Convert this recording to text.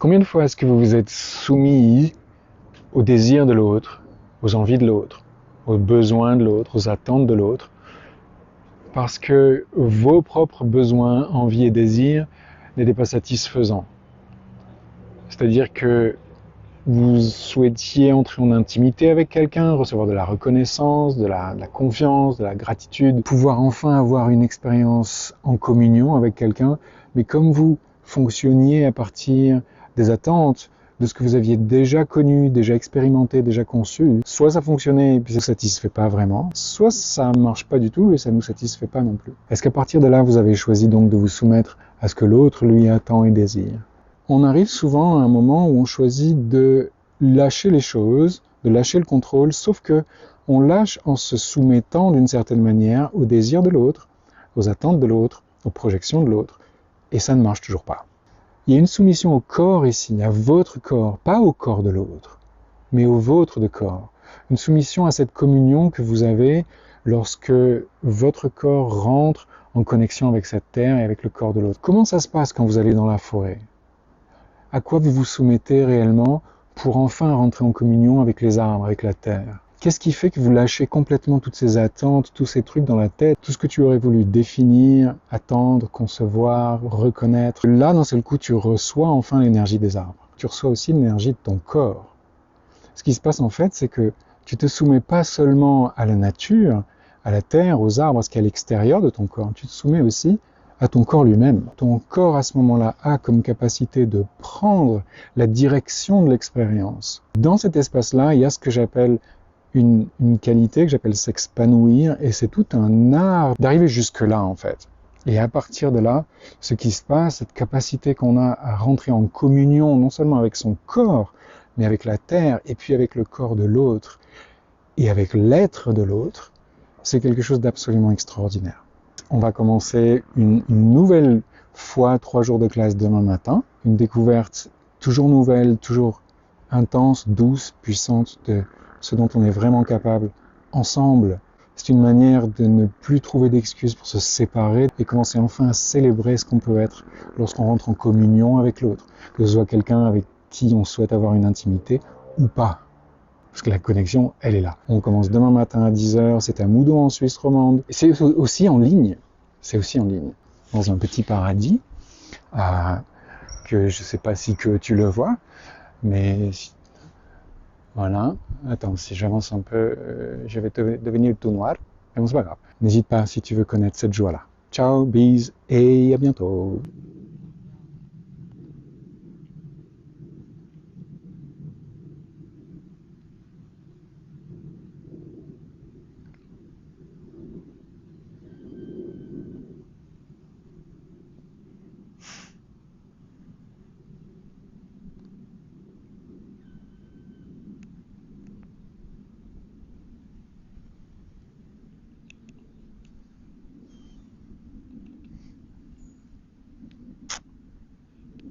Combien de fois est-ce que vous vous êtes soumis aux désirs de l'autre, aux envies de l'autre, aux besoins de l'autre, aux attentes de l'autre, parce que vos propres besoins, envies et désirs n'étaient pas satisfaisants. C'est-à-dire que vous souhaitiez entrer en intimité avec quelqu'un, recevoir de la reconnaissance, de la confiance, de la gratitude, pouvoir enfin avoir une expérience en communion avec quelqu'un, mais comme vous fonctionniez à partir des attentes, de ce que vous aviez déjà connu, déjà expérimenté, déjà conçu, soit ça fonctionnait et puis ça ne satisfait pas vraiment, soit ça ne marche pas du tout et ça ne nous satisfait pas non plus. Est-ce qu'à partir de là, vous avez choisi donc de vous soumettre à ce que l'autre lui attend et désire? On arrive souvent à un moment où on choisit de lâcher les choses, de lâcher le contrôle, sauf que on lâche en se soumettant d'une certaine manière aux désirs de l'autre, aux attentes de l'autre, aux projections de l'autre, et ça ne marche toujours pas. Il y a une soumission au corps ici, à votre corps, pas au corps de l'autre, mais au vôtre de corps. Une soumission à cette communion que vous avez lorsque votre corps rentre en connexion avec cette terre et avec le corps de l'autre. Comment ça se passe quand vous allez dans la forêt? À quoi vous vous soumettez réellement pour enfin rentrer en communion avec les arbres, avec la terre? Qu'est-ce qui fait que vous lâchez complètement toutes ces attentes, tous ces trucs dans la tête, tout ce que tu aurais voulu définir, attendre, concevoir, reconnaître? Là, d'un seul coup, tu reçois enfin l'énergie des arbres. Tu reçois aussi l'énergie de ton corps. Ce qui se passe en fait, c'est que tu te soumets pas seulement à la nature, à la terre, aux arbres, à ce qui est à l'extérieur de ton corps. Tu te soumets aussi à ton corps lui-même. Ton corps, à ce moment-là, a comme capacité de prendre la direction de l'expérience. Dans cet espace-là, il y a ce que j'appelle une qualité que j'appelle s'expanouir, et c'est tout un art d'arriver jusque-là, en fait. Et à partir de là, ce qui se passe, cette capacité qu'on a à rentrer en communion, non seulement avec son corps, mais avec la terre, et puis avec le corps de l'autre, et avec l'être de l'autre, c'est quelque chose d'absolument extraordinaire. On va commencer une nouvelle fois 3 jours de classe demain matin, une découverte toujours nouvelle, toujours intense, douce, puissante de ce dont on est vraiment capable ensemble. C'est une manière de ne plus trouver d'excuses pour se séparer et commencer enfin à célébrer ce qu'on peut être lorsqu'on rentre en communion avec l'autre, que ce soit quelqu'un avec qui on souhaite avoir une intimité ou pas. Parce que la connexion, elle est là. On commence demain matin à 10h, c'est à Moudon en Suisse romande. Et c'est aussi en ligne. C'est aussi en ligne. Dans un petit paradis, que je ne sais pas si que tu le vois, mais voilà. Attends, si j'avance un peu, je vais devenir tout noir. Mais bon, c'est pas grave. N'hésite pas si tu veux connaître cette joie-là. Ciao, bise et à bientôt.